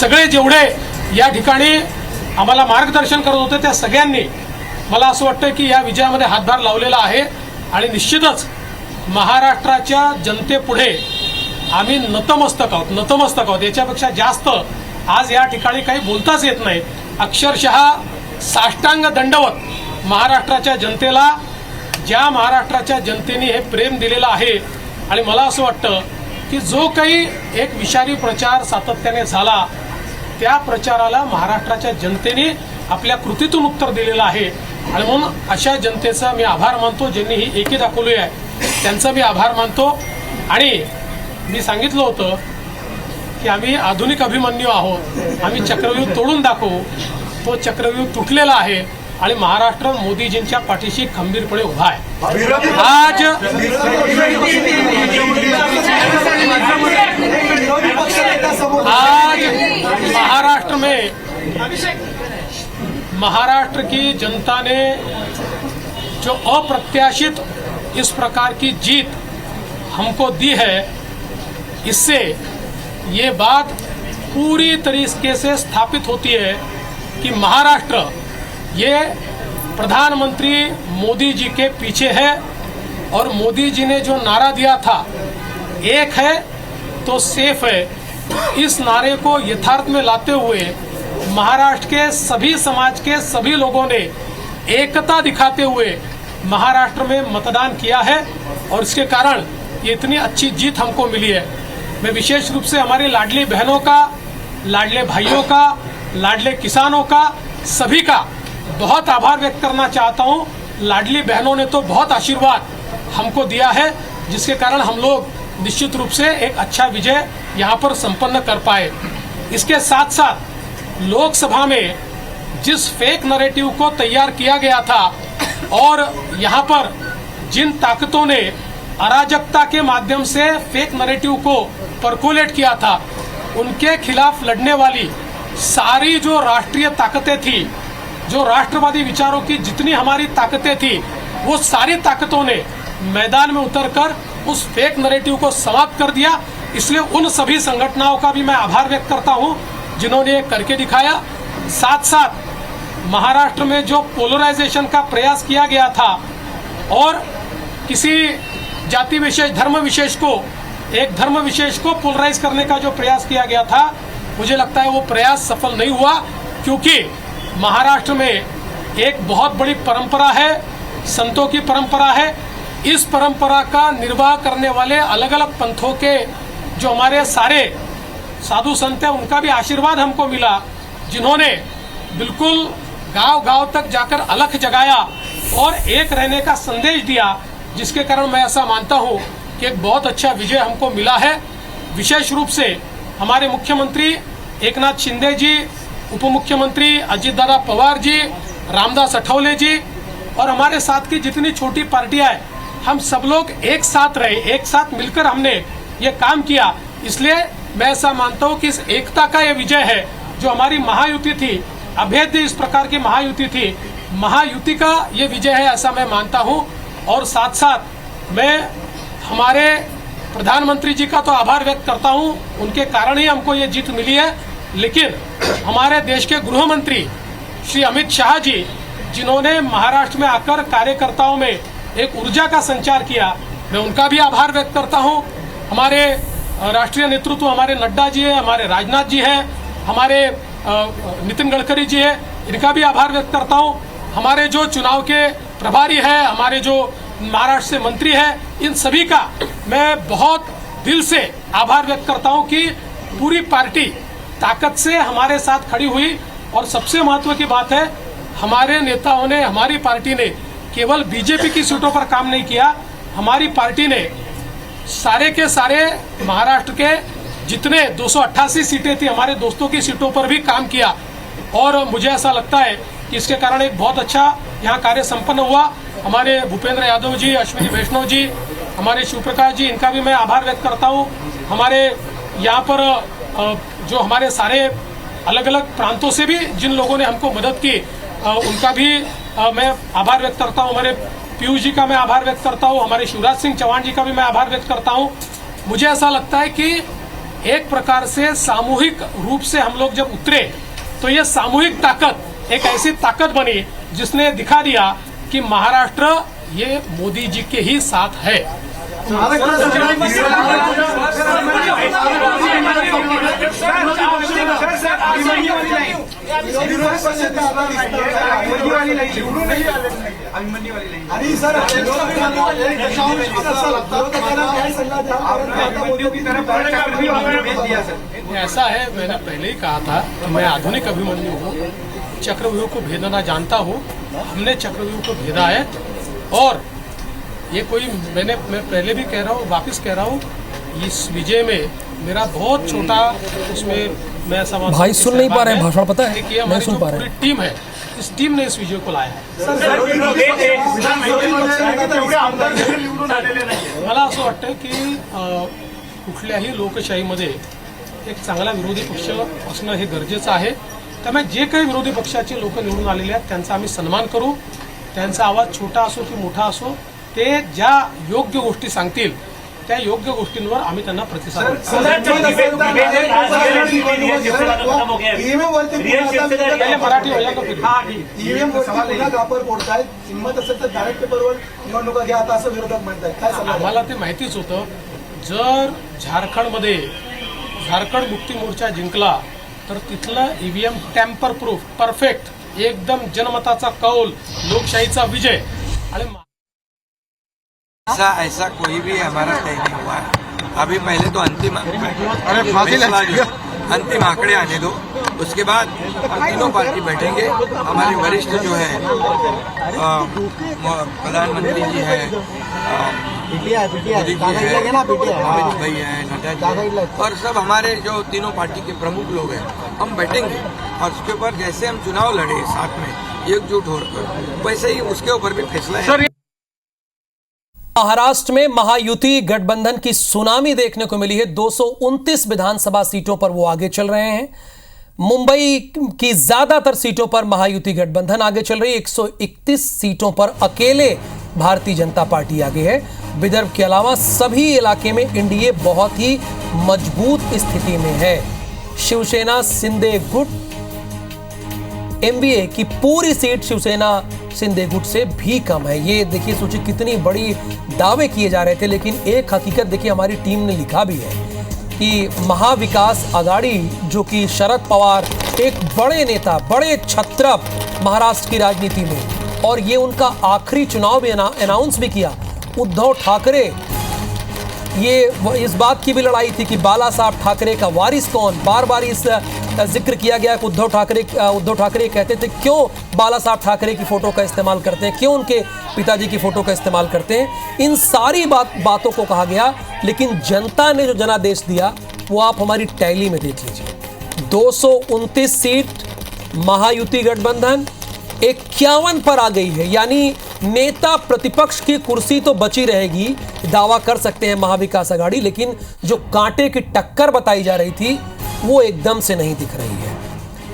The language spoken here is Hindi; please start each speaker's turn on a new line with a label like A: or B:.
A: सगळे जेवढे या ठिकाणी आम्हाला मार्गदर्शन करत होते त्या सगळ्यांनी मला असं वाटतं की या विजयामध्ये हातभार लावलेला आहे आणि निश्चितच महाराष्ट्राच्या जनतेपुढे आम्ही नतमस्तक आहोत। याच्यापेक्षा जास्त आज या ठिकाणी काही बोलताच येत नाही। अक्षरशः साष्टांग दंडवत महाराष्ट्राच्या जनतेला, ज्या महाराष्ट्राच्या जनतेने हे प्रेम दिलेलं आहे। आणि मला असं वाटतं की जो काही एक विषारी प्रचार सातत्याने झाला त्या प्रचाराला महाराष्ट्राच्या जनतेने आपल्या कृतीतून उत्तर दिलेलं आहे। आणि म्हणून अशा जनतेचा मी आभार मानतो, ज्यांनी ही एकी दाखवली आहे त्यांचा मी आभार मानतो। आणि मी सांगितलं होतं की आम्ही आधुनिक अभिमन्यू आहोत, आम्ही चक्रव्यूह तोडून दाखवू। तो चक्रव्यूह तुटलेला आहे आणि महाराष्ट्र मोदीजींच्या पाठीशी खंबीरपणे उभा आहे। आज महाराष्ट्र की जनता ने जो अप्रत्याशित इस प्रकार की जीत हमको दी है, इससे ये बात पूरी तरीके से स्थापित होती है कि महाराष्ट्र ये प्रधानमंत्री मोदी जी के पीछे है। और मोदी जी ने जो नारा दिया था, एक है तो सेफ है, इस नारे को यथार्थ में लाते हुए महाराष्ट्र के सभी समाज के सभी लोगों ने एकता दिखाते हुए महाराष्ट्र में मतदान किया है और इसके कारण ये इतनी अच्छी जीत हमको मिली है। मैं विशेष रूप से हमारी लाडली बहनों का, लाडले भाइयों का, लाडले किसानों का, सभी का बहुत आभार व्यक्त करना चाहता हूँ। लाडली बहनों ने तो बहुत आशीर्वाद हमको दिया है, जिसके कारण हम लोग निश्चित रूप से एक अच्छा विजय यहाँ पर संपन्न कर पाए। इसके साथ साथ लोकसभा में जिस फेक नैरेटिव को तैयार किया गया था और यहाँ पर जिन ताकतों ने अराजकता के माध्यम से फेक नैरेटिव को परकोलेट किया था, उनके खिलाफ लड़ने वाली सारी जो राष्ट्रीय ताकतें थी, जो राष्ट्रवादी विचारों की जितनी हमारी ताकतें थी, वो सारी ताकतों ने मैदान में उतरकर उस फेक नैरेटिव को समाप्त कर दिया। इसलिए उन सभी संगठनों का भी मैं आभार व्यक्त करता हूँ जिन्होंने ये करके दिखाया। साथ साथ महाराष्ट्र में जो पोलराइजेशन का प्रयास किया गया था और किसी जाति विशेष, धर्म विशेष को, एक धर्म विशेष को पोलराइज करने का जो प्रयास किया गया था, मुझे लगता है वो प्रयास सफल नहीं हुआ, क्योंकि महाराष्ट्र में एक बहुत बड़ी परंपरा है, संतों की परंपरा है। इस परंपरा का निर्वाह करने वाले अलग अलग पंथों के जो हमारे सारे साधु संत हैं, उनका भी आशीर्वाद हमको मिला, जिन्होंने बिल्कुल गांव-गांव तक जाकर अलख जगाया और एक रहने का संदेश दिया, जिसके कारण मैं ऐसा मानता हूं कि एक बहुत अच्छा विजय हमको मिला है। विशेष रूप से हमारे मुख्यमंत्री एकनाथ शिंदे जी, उप मुख्यमंत्री अजितदादा पवार जी, रामदास अठौले जी और हमारे साथ की जितनी छोटी पार्टियां हैं, हम सब लोग एक साथ रहे, एक साथ मिलकर हमने ये काम किया। इसलिए मैं ऐसा मानता हूँ कि इस एकता का ये विजय है। जो हमारी महायुति थी, अभेद्य इस प्रकार की महायुति थी, महायुति का ये विजय है, ऐसा मैं मानता हूँ। और साथ साथ मैं हमारे प्रधानमंत्री जी का तो आभार व्यक्त करता हूँ, उनके कारण ही हमको ये जीत मिली है। लेकिन हमारे देश के गृह मंत्री श्री अमित शाह जी, जिन्होंने महाराष्ट्र में आकर कार्यकर्ताओं में एक ऊर्जा का संचार किया, मैं उनका भी आभार व्यक्त करता हूँ। हमारे राष्ट्रीय नेतृत्व, हमारे नड्डा जी है, हमारे राजनाथ जी हैं, हमारे नितिन गडकरी जी है, इनका भी आभार व्यक्त करता हूँ। हमारे जो चुनाव के प्रभारी हैं, हमारे जो महाराष्ट्र से मंत्री हैं, इन सभी का मैं बहुत दिल से आभार व्यक्त करता हूँ कि पूरी पार्टी ताकत से हमारे साथ खड़ी हुई। और सबसे महत्व की बात है, हमारे नेताओं ने, हमारी पार्टी ने केवल बीजेपी की सीटों पर काम नहीं किया, हमारी पार्टी ने सारे के सारे महाराष्ट्र के जितने 288 सीटें थी, हमारे दोस्तों की सीटों पर भी काम किया। और मुझे ऐसा लगता है कि इसके कारण एक बहुत अच्छा यहाँ कार्य संपन्न हुआ। हमारे भूपेंद्र यादव जी, अश्विनी वैष्णव जी, हमारे शिवप्रकाश जी, इनका भी मैं आभार व्यक्त करता हूँ। हमारे यहाँ पर जो हमारे सारे अलग अलग प्रांतों से भी जिन लोगों ने हमको मदद की, उनका भी मैं आभार व्यक्त करता हूँ। हमारे पीयूष जी का मैं आभार व्यक्त करता हूँ, हमारे शिवराज सिंह चौहान जी का भी मैं आभार व्यक्त करता हूँ। मुझे ऐसा लगता है कि एक प्रकार से सामूहिक रूप से हम लोग जब उतरे तो ये सामूहिक ताकत एक ऐसी ताकत बनी जिसने दिखा दिया कि महाराष्ट्र ये मोदी जी के ही साथ है। ऐसा है, मैंने पहले ही कहा था कि मैं आधुनिक अभिमन्यु हूँ, चक्रव्यूह को भेदना जानता हूँ। हमने चक्रव्यूह को भेदा है और ये कोई मैं पहले भी कह रहा हूँ, वापस कह रहा हूँ, इस विजय में मेरा बहुत छोटा उसमें मैं समझ
B: भाई सुन नहीं पा रहे हैं भाषण, पता है
A: कि हमारी जो पूरी टीम है, इस टीम ने इस विजय को लाया है। मला असं वाटतं की कुठल्याही लोकशाहीमध्ये एक चांगला विरोधी पक्ष असणं हे गरजेचं आहे। त्यामुळे जे काही विरोधी पक्षाचे लोक निवडून आलेले आहेत त्यांचा आम्ही सन्मान करू। त्यांचा आवाज छोटा असो की मोठा असो, ते ज्या योग्य गोष्टी सांगतील त्या योग्य गोष्टींवर आम्ही त्यांना प्रतिसाद देऊ। मराठी हो जातो
C: ईव्हीएम वापर फोडतायत, हिंमत असेल तर बॅलेट पेपरवर निवडणुका घ्या आता असं विरोधक म्हणतात, काय सांगा?
A: आम्हाला ते माहितीच होतं, जर झारखंडमध्ये झारखंड मुक्ती मोर्चा जिंकला तर तिथलं ईव्हीएम टॅम्पर प्रूफ परफेक्ट एकदम जनमताचा कौल लोकशाहीचा विजय आणि
D: ऐसा कोई भी हमारा तय नहीं हुआ है। अभी पहले तो अंतिम आंकड़े आने दो, उसके बाद हम तीनों पार्टी बैठेंगे। हमारे वरिष्ठ जो है प्रधानमंत्री जी है, मोदी जी है, अमित भाई है, नड्डा जी और सब हमारे जो तीनों पार्टी के प्रमुख लोग हैं, हम बैठेंगे और उसके ऊपर जैसे हम चुनाव लड़े साथ में एकजुट होकर, वैसे ही उसके ऊपर भी फैसला है।
B: महाराष्ट्र में महायुति गठबंधन की सुनामी देखने को मिली है। 229 विधानसभा सीटों पर वो आगे चल रहे हैं। मुंबई की ज्यादातर सीटों पर महायुति गठबंधन आगे चल रही है। 131 सीटों पर अकेले भारतीय जनता पार्टी आगे है। विदर्भ के अलावा सभी इलाके में एनडीए बहुत ही मजबूत स्थिति में है। शिवसेना शिंदे गुट एमबीए की पूरी सीट शिवसेना शिंदे गुट से भी कम है। ये देखिए, सोचिए कितनी बड़ी दावे किए जा रहे थे, लेकिन एक हकीकत देखिए, हमारी टीम ने लिखा भी है कि महाविकास आघाड़ी, जो कि शरद पवार एक बड़े नेता, बड़े छत्रप महाराष्ट्र की राजनीति में, और ये उनका आखिरी चुनाव भी अनाउंस भी किया। उद्धव ठाकरे, ये इस बात की भी लड़ाई थी कि बाला साहब ठाकरे का वारिस कौन, बार बार इस जिक्र किया गया कि उद्धव ठाकरे कहते थे क्यों बाला साहब ठाकरे की फोटो का इस्तेमाल करते हैं, क्यों उनके पिताजी की फोटो का इस्तेमाल करते हैं। इन सारी बातों को कहा गया, लेकिन जनता ने जो जनादेश दिया वो आप हमारी टैली में देख लीजिए। 229 सीट महायुति गठबंधन 51 पर आ गई है, यानी नेता प्रतिपक्ष की कुर्सी तो बची रहेगी, दावा कर सकते हैं महाविकास आघाड़ी, लेकिन जो कांटे की टक्कर बताई जा रही थी वो एकदम से नहीं दिख रही है।